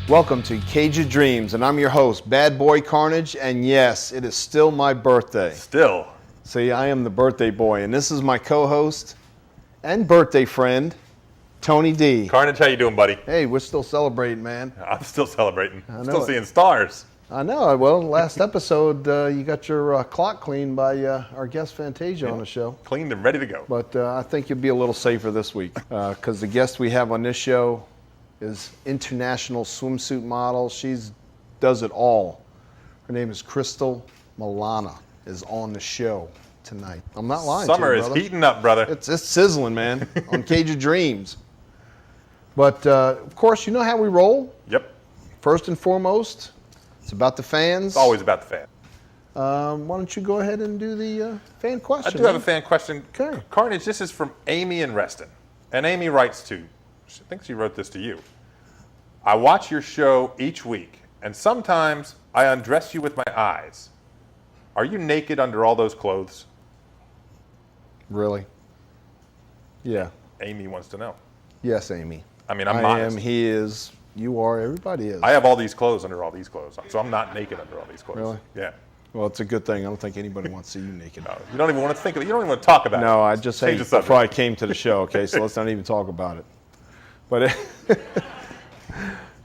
Welcome to Cage of Dreams, and I'm your host, Bad Boy Carnage, and yes, it is still my birthday. Still. See, I am the birthday boy, and this is my co-host and birthday friend, Tony D. Carnage, how you doing, buddy? Hey, we're still celebrating, man. I'm still celebrating. I know Still it. seeing stars. I know. Well, last episode, you got your clock cleaned by our guest Fantasia on the show. Cleaned and ready to go. But I think you'll be a little safer this week because the guest we have on this show is international swimsuit model. She does it all. Her name is Crystal Milana, is on the show tonight. I'm not lying Summer to you, is brother. heating up, brother. It's sizzling, man, on Cage of Dreams. But, of course, you know how we roll. Yep. First and foremost, it's about the fans. It's always about the fan. Why don't you go ahead and do the fan question? I do have a fan question. Okay. Carnage, this is from Amy in Reston. And Amy writes to, I think she wrote this to you. I watch your show each week, and sometimes I undress you with my eyes. Are you naked under all those clothes? Really? Yeah. Amy wants to know. Yes, Amy. I mean, I'm I modest. am, he is, you are, everybody is. I have all these clothes under all these clothes, so I'm not naked under all these clothes. Really? Yeah. Well, it's a good thing. I don't think anybody wants to see you naked. No, you don't even want to think of it. You don't even want to talk about it. No, I just Change hate the subject. before I came to the show, okay? So let's not even talk about it. But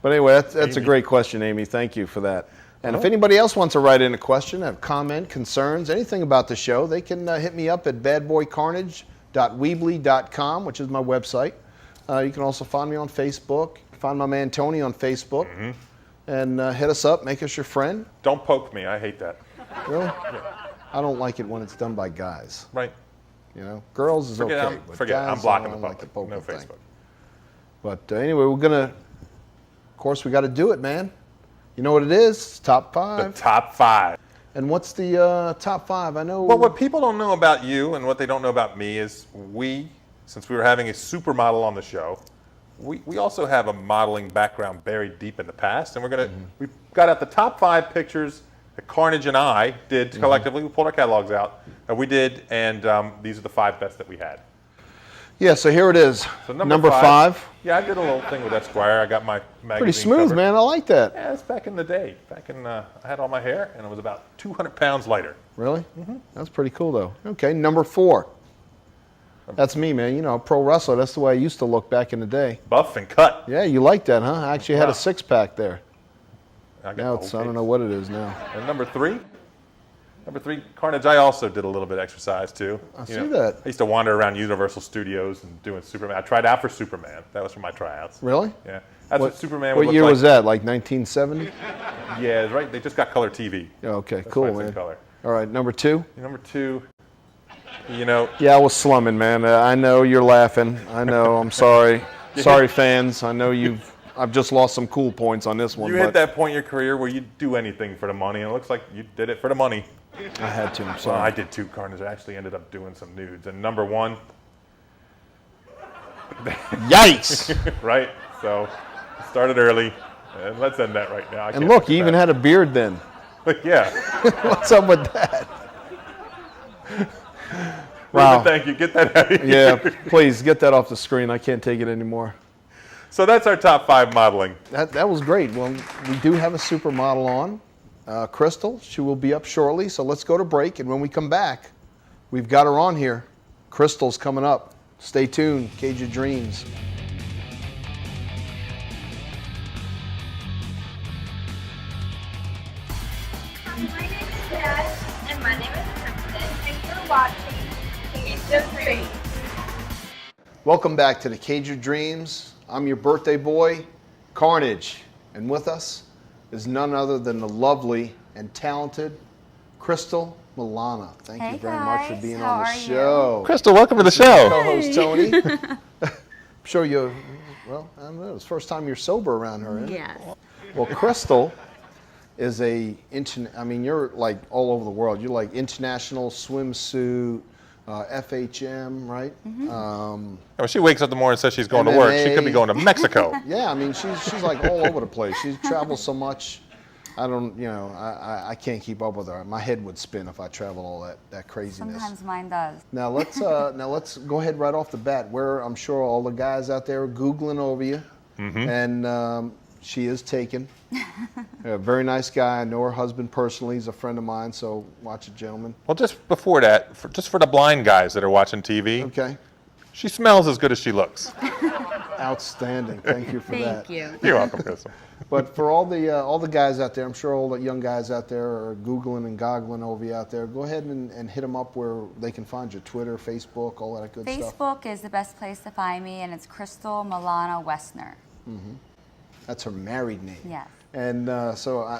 anyway, that's a great question, Amy. Thank you for that. And if anybody else wants to write in a question, have comment, concerns, anything about the show, they can hit me up at badboycarnage.weebly.com, which is my website. You can also find me on Facebook. Find my man Tony on Facebook. And hit us up, make us your friend. Don't poke me. I hate that. Really? I don't like it when it's done by guys. Right. You know, girls is Forget okay. it. But Forget it. guys, I'm blocking I the don't like public. the No thing. Facebook. But anyway, we're gonna. Of course, we got to do it, man. You know what it is? It's top The five. top five. And what's the top five? I know. Well, what people don't know about you and what they don't know about me is since we were having a supermodel on the show, we also have a modeling background buried deep in the past, and we've got out the top five pictures that Carnage and I did collectively. We pulled our catalogs out, and we did, and these are the five best that we had. Yeah. So here it is. So number five. Yeah, I did a little thing with Esquire. I got my magazine Pretty smooth, cover. man. I like that. Yeah, it's back in the day. Back in, I had all my hair, and it was about 200 pounds lighter. Really? That's pretty cool, though. Okay, number four. That's me, man. You know, pro wrestler. That's the way I used to look back in the day. Buff and cut. Yeah, you like that, huh? I actually had Wow. a six-pack there. I got Now the it's, whole I don't case. know what it is now. And number three, Carnage, I also did a little bit of exercise too. I see that. I used to wander around Universal Studios and doing Superman. I tried out for Superman. That was for my tryouts. Really? Yeah. That's what Superman would What look year like. was that? Like 1970? Yeah, right. They just got color TV. Yeah, okay, That's cool, why it's in man. color. All right, number two. Number two, you know, Yeah, I was slumming, man. I know you're laughing. I know. I'm sorry. Sorry, fans. I know I've just lost some cool points on this one. you hit that point in your career where you'd do anything for the money, and it looks like you did it for the money. I had to. I'm Well, sorry. I did too, Carnage. I actually ended up doing some nudes. And number one, Yikes! right? So, started early. And let's end that right now. I And can't look, do you even that. had a beard then. Yeah. What's up with that? Wow. Wow. Thank you. Get that out of here. Yeah, please get that off the screen. I can't take it anymore. So that's our top five modeling. That was great. Well, we do have a supermodel on, Crystal. She will be up shortly. So let's go to break. And when we come back, we've got her on here. Crystal's coming up. Stay tuned. Cage of Dreams. My name is Jess. And my name is Kristen. Thanks for watching Cage of Dreams. Welcome back to the Cage of Dreams. I'm your birthday boy, Carnage. And with us is none other than the lovely and talented Crystal Milana. Thank you very much for being on the show. Crystal, welcome to the show. Co-host Tony. I'm sure you, well, I don't know, it's the first time you're sober around her, isn't it? Yes. Well, Crystal is I mean, you're like all over the world. You're like international swimsuit, FHM, right? When she wakes up in the morning and says she's going to work, she could be going to Mexico. Yeah, I mean, she's like all over the place. She travels so much. I don't, I can't keep up with her. My head would spin if I traveled all that craziness. Sometimes mine does. Now let's go ahead right off the bat. Where I'm sure all the guys out there are Googling over you, and She is taken. A very nice guy. I know her husband personally. He's a friend of mine, so watch it, gentlemen. Well, just before that, just for the blind guys that are watching TV, Okay. she smells as good as she looks. Outstanding. Thank you for that. Thank you. You're welcome, Crystal. But for all the guys out there, I'm sure all the young guys out there are Googling and goggling over you out there. Go ahead and hit them up where they can find you. Twitter, Facebook, all that good stuff. Facebook is the best place to find me, and it's Crystal Milana Westner. That's her married name. Yes. And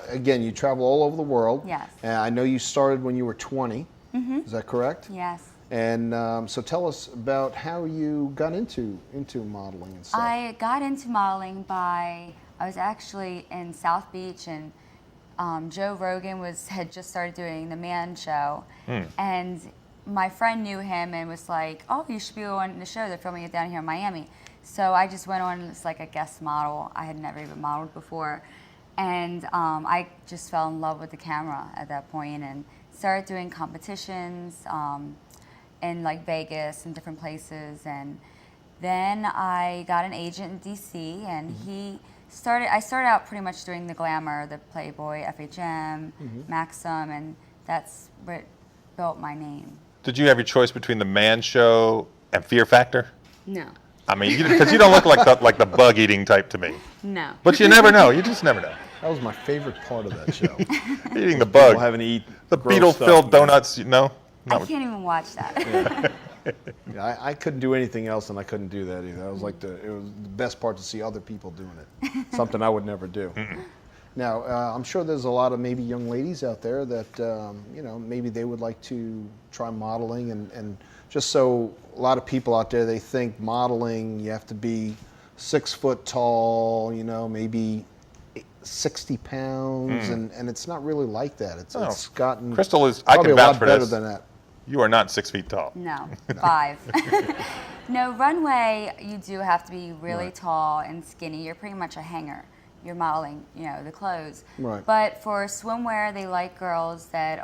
again, you travel all over the world. Yes. And I know you started when you were 20. Is that correct? Yes. And so tell us about how you got into modeling and stuff. I got into modeling I was actually in South Beach, and Joe Rogan had just started doing the Man Show, and my friend knew him and was like, "Oh, you should be on the show. They're filming it down here in Miami." So I just went on as like a guest model. I had never even modeled before, and I just fell in love with the camera at that point and started doing competitions in like Vegas and different places, and then I got an agent in DC, and I started out pretty much doing the glamour, the Playboy, FHM, Maxim, and that's what built my name. Did you have your choice between the Man Show and Fear Factor? No. I mean, because you don't look like the bug-eating type to me. No. But you never know. You just never know. That was my favorite part of that show. Eating the bug. People having to eat The gross beetle-filled stuff. donuts, no? I can't even watch that. Yeah, I couldn't do anything else, and I couldn't do that either. It was the best part to see other people doing it. Something I would never do. Now, I'm sure there's a lot of maybe young ladies out there that maybe they would like to try modeling, and just so a lot of people out there, they think modeling you have to be 6 foot tall, maybe 60 pounds, and it's not really like that. It's gotten Crystal is. I probably can a vouch lot for better this. than that. You are not 6 feet tall. No, 5. No, runway, you do have to be really Right. tall and skinny. You're pretty much a hanger. You're modeling, the clothes. Right. But for swimwear, they like girls that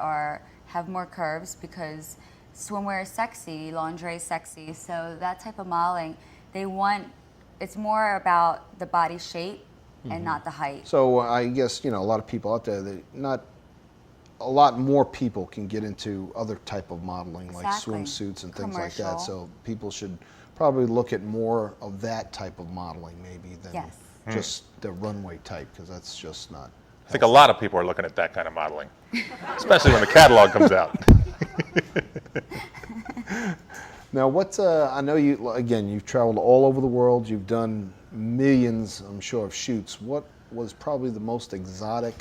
have more curves because swimwear is sexy, lingerie is sexy. So that type of modeling, it's more about the body shape and not the height. So I guess a lot of people out there, a lot more people can get into other type of modeling, like Exactly. swimsuits and things like that. Commercial. So people should probably look at more of that type of modeling maybe than Yes. just the runway type, because that's just not. I think a lot of people are looking at that kind of modeling, especially when the catalog comes out. Now, I know you've traveled all over the world. You've done millions, I'm sure, of shoots. What was probably the most exotic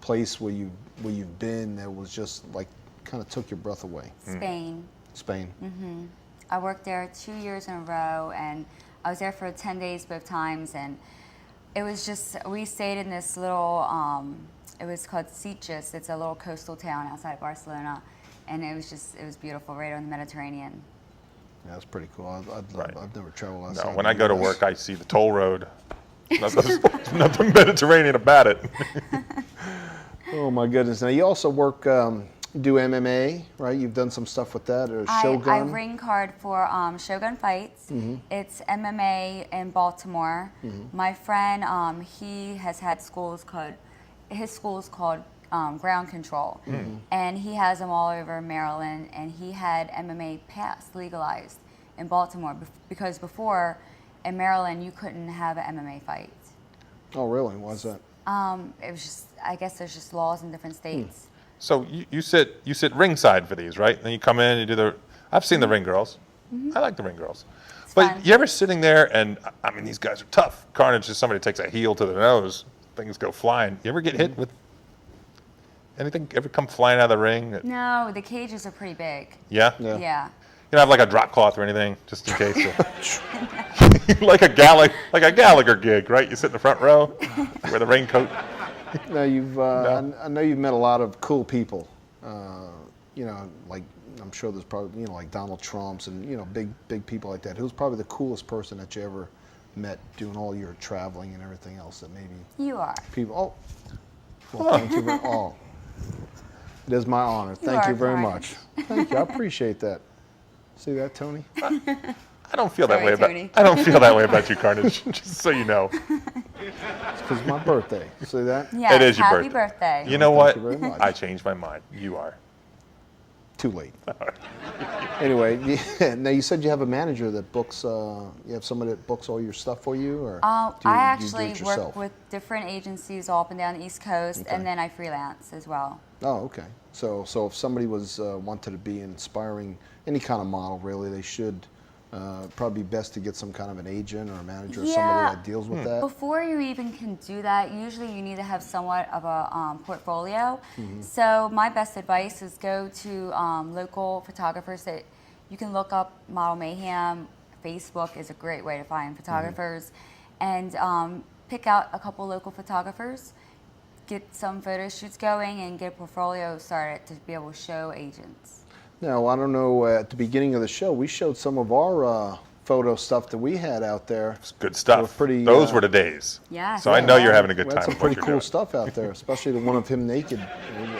place where you've been that was just like kind of took your breath away? Spain. Spain. I worked there 2 years in a row, and I was there for 10 days both times, and it was just, we stayed in this little, it was called Sitges. It's a little coastal town outside Barcelona, and it was beautiful, right on the Mediterranean. Yeah, that's pretty cool. Right. I've never traveled outside. No, when I go to work, I see the toll road. There's nothing Mediterranean about it. Oh my goodness! Now you also do MMA, right? You've done some stuff with that, or Shogun. I ring card for Shogun Fights. It's MMA in Baltimore. My friend, he has had his school is called Ground Control, and he has them all over Maryland, and he had MMA passed, legalized in Baltimore, because before in Maryland you couldn't have an MMA fight. Oh, really? Why is that? It was just, I guess there's just laws in different states. So you sit ringside for these, right? Then you come in, you do I've seen the ring girls. I like the ring girls. But fun. you ever sitting there and, I mean, these guys are tough. Carnage is somebody takes a heel to the nose, things go flying. You ever get hit with anything, ever come flying out of the ring? No, the cages are pretty big. Yeah? Yeah. Yeah. You don't have like a drop cloth or anything, just in case. like a Gallagher gig, right? You sit in the front row, wear the raincoat. Now I know you've met a lot of cool people. Like I'm sure there's probably like Donald Trump's and big people like that. Who's probably the coolest person that you ever met doing all your traveling and everything else that maybe You are. people? Well, thank you very much. It is my honor. Thank are you very Carnage. much. Thank you. I appreciate that. See that, Tony? I don't feel that Sorry, way Tony. I don't feel that way about you, Carnage. Just so you know. It's because of my birthday. See that? Yes, It is your happy birthday. birthday. You know Thank what? you very much. I changed my mind. You are. Too late. Anyway, now you said you have a manager that books. You have somebody that books all your stuff for you, or do you, I do you do actually it work yourself? with different agencies all up and down the East Coast, Okay. and then I freelance as well. Oh, okay. So if somebody was wanted to be inspiring any kind of model, really, they should probably be best to get some kind of an agent or a manager or somebody that deals with that. Before you even can do that, usually you need to have somewhat of a portfolio. So my best advice is go to local photographers that you can look up. Model Mayhem, Facebook is a great way to find photographers, and pick out a couple local photographers, get some photo shoots going, and get a portfolio started to be able to show agents. Now, I don't know, at the beginning of the show, we showed some of our photo stuff that we had out there. It's good stuff. They were pretty, Those were the days. Yeah. So I know you're having a good We had time some with what pretty you're cool doing. stuff out there, especially the one of him naked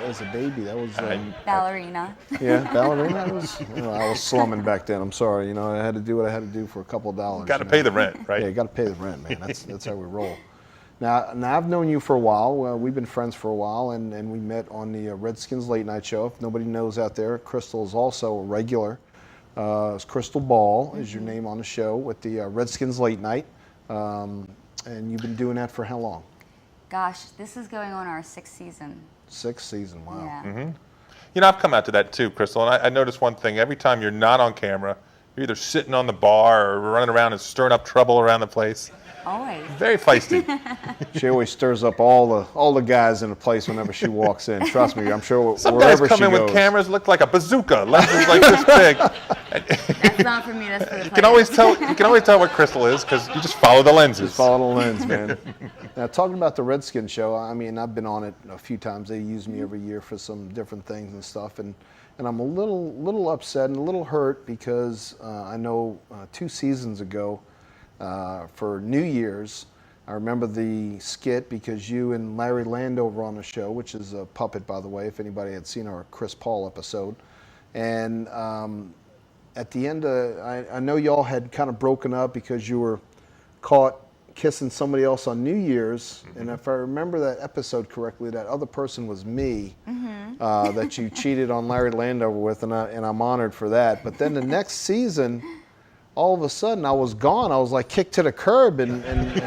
as a baby. That was, Ballerina. yeah, ballerina. I was slumming back then. I'm sorry. You know, I had to do what I had to do for a couple of dollars. Got to you pay know? the rent, right? Yeah, you got to pay the rent, man. That's how we roll. Now I've known you for a while. We've been friends for a while, and we met on the Redskins Late Night Show. If nobody knows out there, Crystal is also a regular. It's Crystal Ball is your name on the show with the Redskins Late Night. And you've been doing that for how long? Gosh, this is going on our 6th season. 6th season, wow. Yeah. You know, I've come out to that too, Crystal, and I noticed one thing. Every time you're not on camera, you're either sitting on the bar or running around and stirring up trouble around the place. Always. Very feisty. She always stirs up all the guys in the place whenever she walks in. Trust me, I'm sure Some guys wherever come she in goes. with cameras, look like a bazooka, lenses like this big. That's not for me, that's for the You can always tell what Crystal is because you just follow the lenses. Just follow the lens, man. Now, talking about the Redskins show, I mean, I've been on it a few times. They use me every year for some different things and stuff, and I'm a little upset and a little hurt because I know 2 seasons ago for New Year's, I remember the skit because you and Larry Landover were on the show, which is a puppet, by the way, if anybody had seen our Chris Paul episode. And at the end, I know y'all had kind of broken up because you were caught kissing somebody else on New Year's. And if I remember that episode correctly, that other person was me that you cheated on Larry Landover with, and I'm honored for that. But then the next season, all of a sudden I was gone. I was like kicked to the curb, and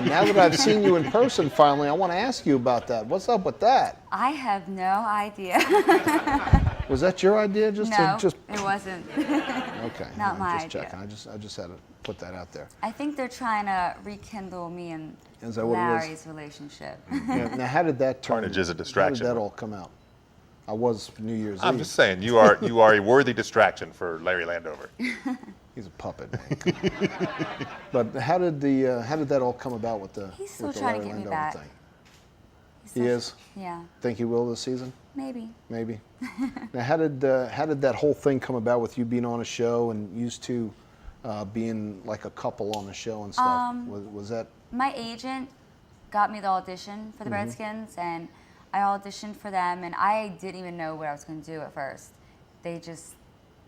now that I've seen you in person finally, I want to ask you about that. What's up with that? I have no idea. Was that your idea? No, it wasn't. Okay. Not my just idea. checking. I just had to put that out there. I think they're trying to rekindle me and Is that what it was? Larry's relationship. Now, how did that turn? Carnage is a How distraction. did that all come out? I was New Year's I'm Eve. just saying, you are a worthy distraction for Larry Landover. He's a puppet, man. But how did that all come about with the He's still with the trying to Larry get me Landover back. thing? He's He such- is? Yeah, Think he will this season? maybe. Maybe. Now, how did that whole thing come about with you being on a show and used to being like a couple on the show and stuff? Was that? My agent got me the audition for the Redskins, and I auditioned for them, and I didn't even know what I was going to do at first. They just,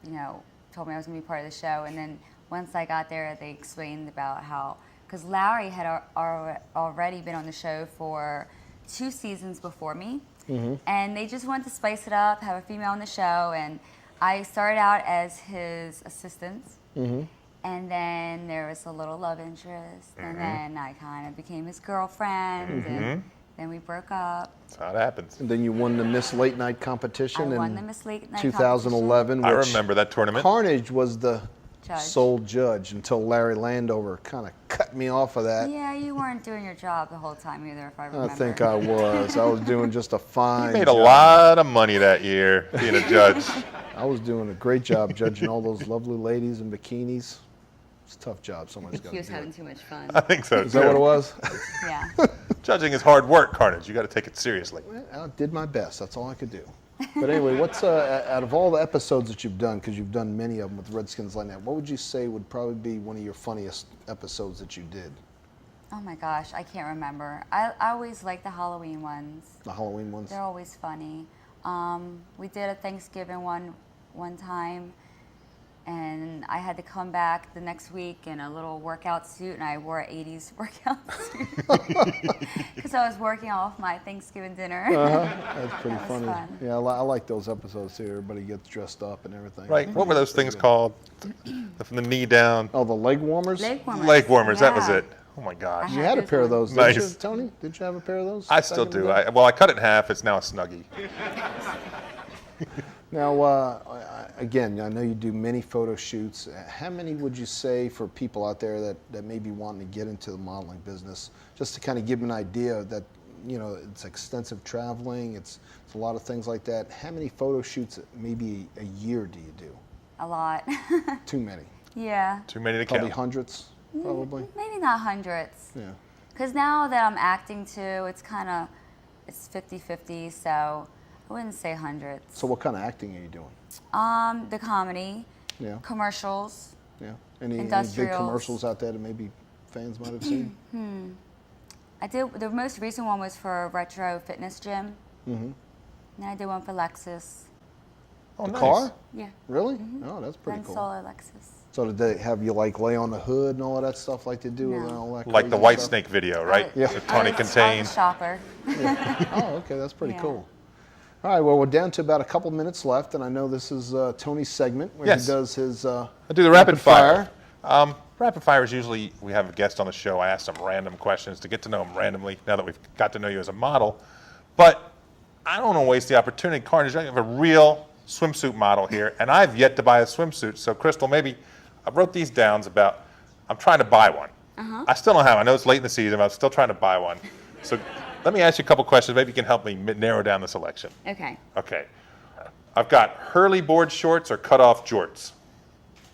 told me I was going to be part of the show, and then once I got there, they explained about how, because Larry had already been on the show for 2 seasons before me, and they just wanted to spice it up, have a female on the show, and I started out as his assistant. And then there was a little love interest, and then I kind of became his girlfriend, and then we broke up. That's how it happens. And then you won the Miss Late Night competition I won in the Miss Late Night 2011. I which remember that tournament. Carnage was the Judge. sole judge until Larry Landover kind of cut me off of that. Yeah, you weren't doing your job the whole time either, if I remember. I think I was. I was doing just a fine You made a job. lot of money that year being a judge. I was doing a great job judging all those lovely ladies in bikinis. It's a tough job. I Somebody's think got he to was do having it. too much fun. I think so Is that what it too. was? Yeah. Judging is hard work, Carnage. You got to take it seriously. I did my best. That's all I could do. But anyway, what's out of all the episodes that you've done, because you've done many of them with Redskins like that, what would you say would probably be one of your funniest episodes that you did? Oh my gosh, I can't remember. I always like the Halloween ones. The Halloween ones? They're always funny. We did a Thanksgiving one time, and I had to come back the next week in a little workout suit, and I wore an 80s workout suit because I was working off my Thanksgiving dinner. That's pretty That was funny. fun. Yeah, I like those episodes too. Everybody gets dressed up and everything. Right. What were those things called? From the knee down. Oh, the leg warmers? Leg warmers. Leg warmers. That was Yeah. it. Oh my gosh. You had a pair of those, Nice. didn't you, Tony? Did you have a pair of those? I back still in the do. day? I cut it in half. It's now a Snuggie. Now, again, I know you do many photo shoots. How many would you say for people out there that may be wanting to get into the modeling business, just to kind of give them an idea that, you know, it's extensive traveling, it's a lot of things like that. How many photo shoots maybe a year do you do? A lot. Too many. Yeah. Too many to Probably count. hundreds, probably. Maybe not hundreds. Yeah. Because now that I'm acting too, it's 50-50, so I wouldn't say hundreds. So what kind of acting are you doing? The comedy, Yeah. commercials. Yeah. Any big Industrials. commercials out there that maybe fans might have seen? I did, the most recent one was for a retro fitness gym. Mm-hmm. And I did one for Lexus. Oh, The nice. car? Yeah. Really? Oh, that's pretty Ren cool. Solar Lexus. So did they have you like lay on the hood and all of that stuff like they do and No. all that Like the crazy White stuff? Snake video, right? Yeah. That Tony I was a contained. shopper. Oh, okay, that's pretty Yeah. cool. All right, well, we're down to about a couple minutes left, and I know this is Tony's segment where Yes. he does his I do the rapid fire. fire. Rapid fire is usually we have a guest on the show. I ask them random questions to get to know them randomly. Now that we've got to know you as a model, but I don't want to waste the opportunity. Carnage, I have a real swimsuit model here, and I've yet to buy a swimsuit. So, Crystal, maybe I wrote these down about. I'm trying to buy one. I still don't have. I know it's late in the season, but I'm still trying to buy one. So, let me ask you a couple questions. Maybe you can help me narrow down the selection. Okay. Okay. I've got Hurley board shorts or cutoff jorts.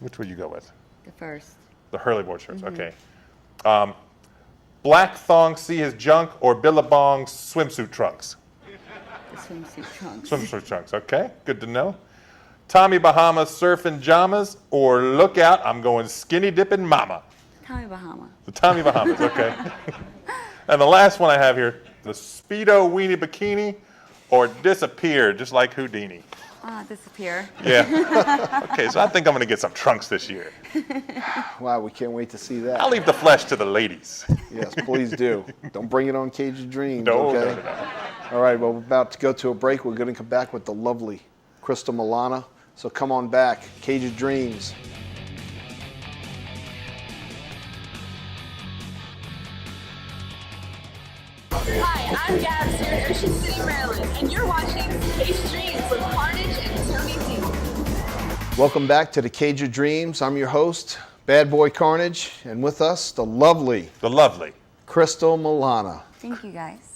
Which would you go with? The first. The Hurley board shorts. Okay. Black thong see his junk or Billabong swimsuit trunks. The swimsuit trunks. Swimsuit trunks. Okay. Good to know. Tommy Bahama surfing jamas or look out, I'm going skinny dipping mama. Tommy Bahama. The Tommy Bahamas. Okay. And the last one I have here, the Speedo weenie bikini or disappear just like Houdini. Disappear. Yeah. Okay, so I think I'm going to get some trunks this year. Wow, we can't wait to see that. I'll leave the flesh to the ladies. Yes, please do. Don't bring it on Cage of Dreams, No, okay? no. All right, well, we're about to go to a break. We're going to come back with the lovely Crystal Milana. So come on back, Cage of Dreams. Hi, I'm Gabs here in Ocean City, Maryland, and you're watching Cage Dreams with Carnage and Tony T. Welcome back to the Cage of Dreams. I'm your host, Bad Boy Carnage, and with us, the lovely The lovely. Crystal Milana. Thank you, guys.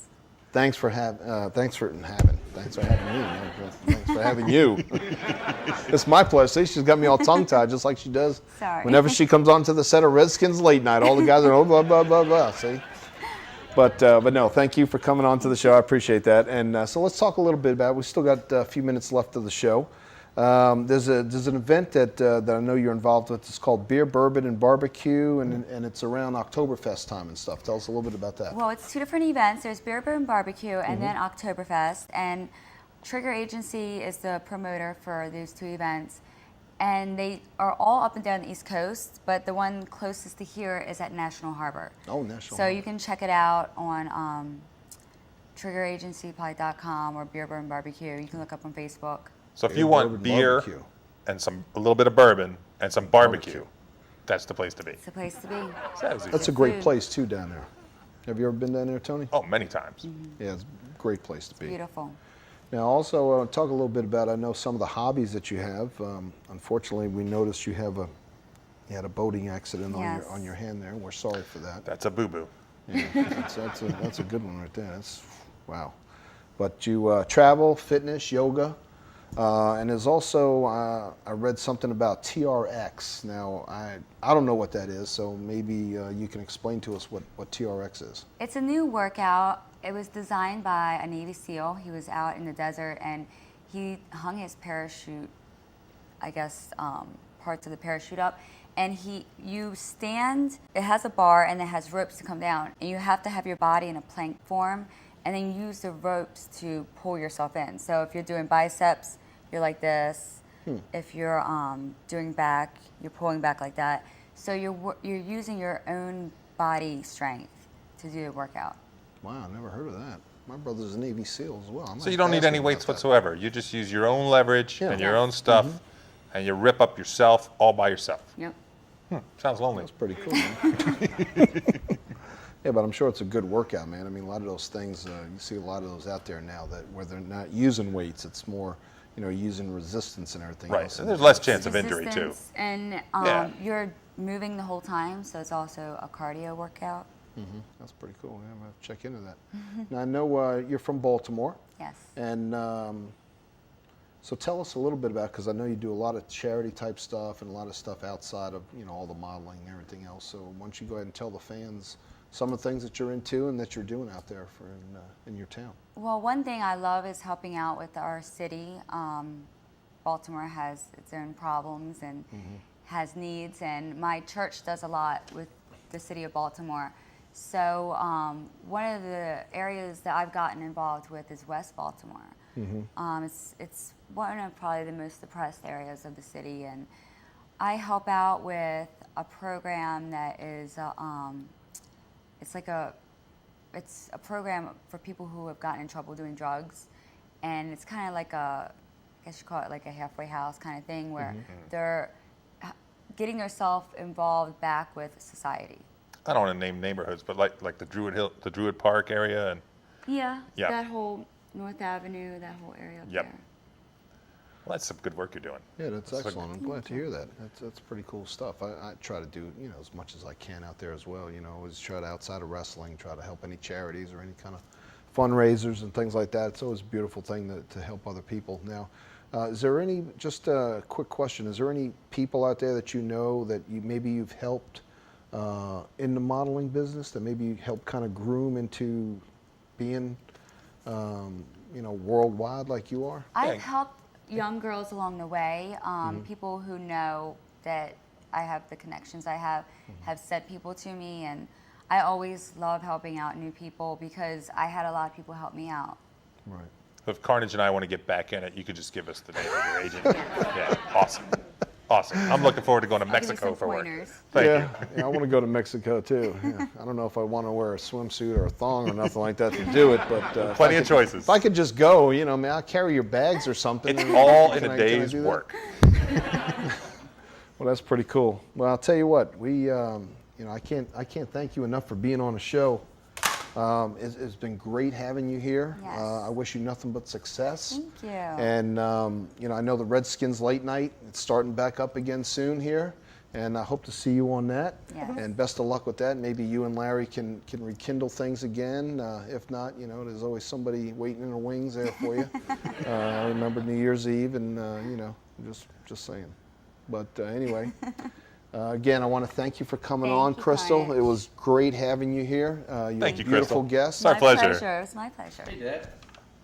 Thanks for having me. Thanks for having you. It's my pleasure. See, she's got me all tongue-tied, just like she does Sorry. whenever she comes onto the set of Redskins Late Night. All the guys are blah blah blah blah. See, but no, thank you for coming on to the show. I appreciate that. And so let's talk a little bit about. We still got a few minutes left of the show. There's an event that I know you're involved with. It's called Beer, Bourbon, and Barbecue, and it's around Oktoberfest time and stuff. Tell us a little bit about that. Well, it's two different events. There's Beer, Bourbon, Barbecue, and then Oktoberfest. And Trigger Agency is the promoter for those two events. And they are all up and down the East Coast, but the one closest to here is at National Harbor. Oh, National So Harbor. you can check it out on triggeragencypie.com or Beer, Bourbon, Barbecue. You can look up on Facebook. So if Beer, you want bourbon, beer barbecue. and a little bit of bourbon and some barbecue, that's the place to be. It's the place to be. Sounds easy. That's a great Food. place too down there. Have you ever been down there, Tony? Oh, many times. Yeah, it's a great place to be. Beautiful. Now, also talk a little bit about. I know some of the hobbies that you have. Unfortunately, we noticed you had a boating accident Yes. on your hand there. We're sorry for that. That's a boo-boo. Yeah, that's a good one right there. That's wow. But you travel, fitness, yoga, and there's also I read something about TRX. Now I don't know what that is, so maybe you can explain to us what TRX is. It's a new workout. It was designed by a Navy SEAL. He was out in the desert and he hung his parachute, I guess, parts of the parachute up. And you stand, it has a bar and it has ropes to come down. And you have to have your body in a plank form and then use the ropes to pull yourself in. So if you're doing biceps, you're like this. if you're doing back, you're pulling back like that. So you're using your own body strength to do the workout. Wow, I never heard of that. My brother's a Navy SEAL as well. So you don't need any weights whatsoever. You just use your own leverage and your own stuff, and you rip up yourself all by yourself. Yep. Sounds lonely. That's pretty cool, man. Yeah, but I'm sure it's a good workout, man. I mean, a lot of those things, you see a lot of those out there now where they're not using weights. It's more, using resistance and everything Right, else. and there's less chance of injury, too. Resistance, and you're moving the whole time, so it's also a cardio workout. That's pretty cool. Yeah, I'm going to check into that. Now, I know you're from Baltimore. Yes. And so tell us a little bit about, because I know you do a lot of charity type stuff and a lot of stuff outside of, all the modeling and everything else. So why don't you go ahead and tell the fans some of the things that you're into and that you're doing out there in your town. Well, one thing I love is helping out with our city. Baltimore has its own problems and has needs, and my church does a lot with the city of Baltimore. So one of the areas that I've gotten involved with is West Baltimore. It's one of probably the most depressed areas of the city, and I help out with a program that is it's a program for people who have gotten in trouble doing drugs, and it's kind of like I guess you call it like a halfway house kind of thing where they're getting themselves involved back with society. I don't want to name neighborhoods, but like the Druid Park area, and Yeah, that whole North Avenue, that whole area up there. Well, that's some good work you're doing. Yeah, that's excellent. I'm glad to hear that. That's pretty cool stuff. I try to do, as much as I can out there as well. Always try to, outside of wrestling, try to help any charities or any kind of fundraisers and things like that. It's always a beautiful thing to help other people. Now, is there any, just a quick question, is there any people out there that that maybe you've helped in the modeling business, that maybe you helped kind of groom into being, worldwide like you are? I've helped young girls along the way. People who know that I have the connections I have sent people to me, and I always love helping out new people because I had a lot of people help me out. Right. If Carnage and I want to get back in it, you could just give us the name of your agent. Yeah, awesome. Awesome. I'm looking forward to going to Mexico for work. Thank you. Yeah, I want to go to Mexico too. Yeah. I don't know if I want to wear a swimsuit or a thong or nothing like that to do it, but plenty of choices. If I could just go, I'll carry your bags or something. It's all in a day's work. Well, that's pretty cool. Well, I'll tell you what, I can't thank you enough for being on the show. It's been great having you here. Yes. I wish you nothing but success. Thank you. And I know the Redskins late night, it's starting back up again soon here, and I hope to see you on that. Yes. And best of luck with that. Maybe you and Larry can rekindle things again. If not, there's always somebody waiting in the wings there for you. I remember New Year's Eve, and just saying. But anyway. Again, I want to thank you for coming on, Crystal. Carnage. It was great having you here. You're Thank you, a beautiful Crystal. guest. It's our pleasure. It's my pleasure. Hey, Dad.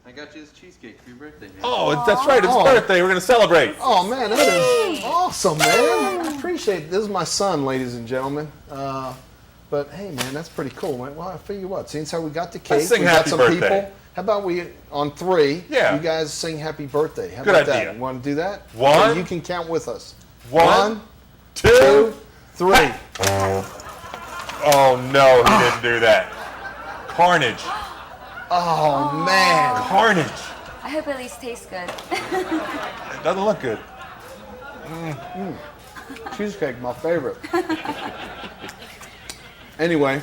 I got you this cheesecake for your birthday, man. Oh, that's right. It's birthday. We're going to celebrate. Oh, man, that is awesome, man. I appreciate it. This is my son, ladies and gentlemen. But, hey, man, that's pretty cool. Well, I figure what? Since how we got the cake, Let's sing we got happy some birthday. people. How about we, on 3, you guys sing happy birthday? How Good about idea. that? You want to do that? One. And you can count with us. 1, 2, 3. Oh, no, he didn't do that. Carnage. Oh, man. Carnage. I hope it at least tastes good. It doesn't look good. Cheesecake, my favorite. Anyway,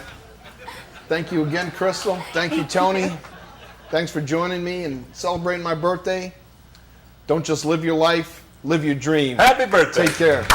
thank you again, Crystal. Thank you, Tony. Thanks for joining me and celebrating my birthday. Don't just live your life, live your dream. Happy birthday. Take care.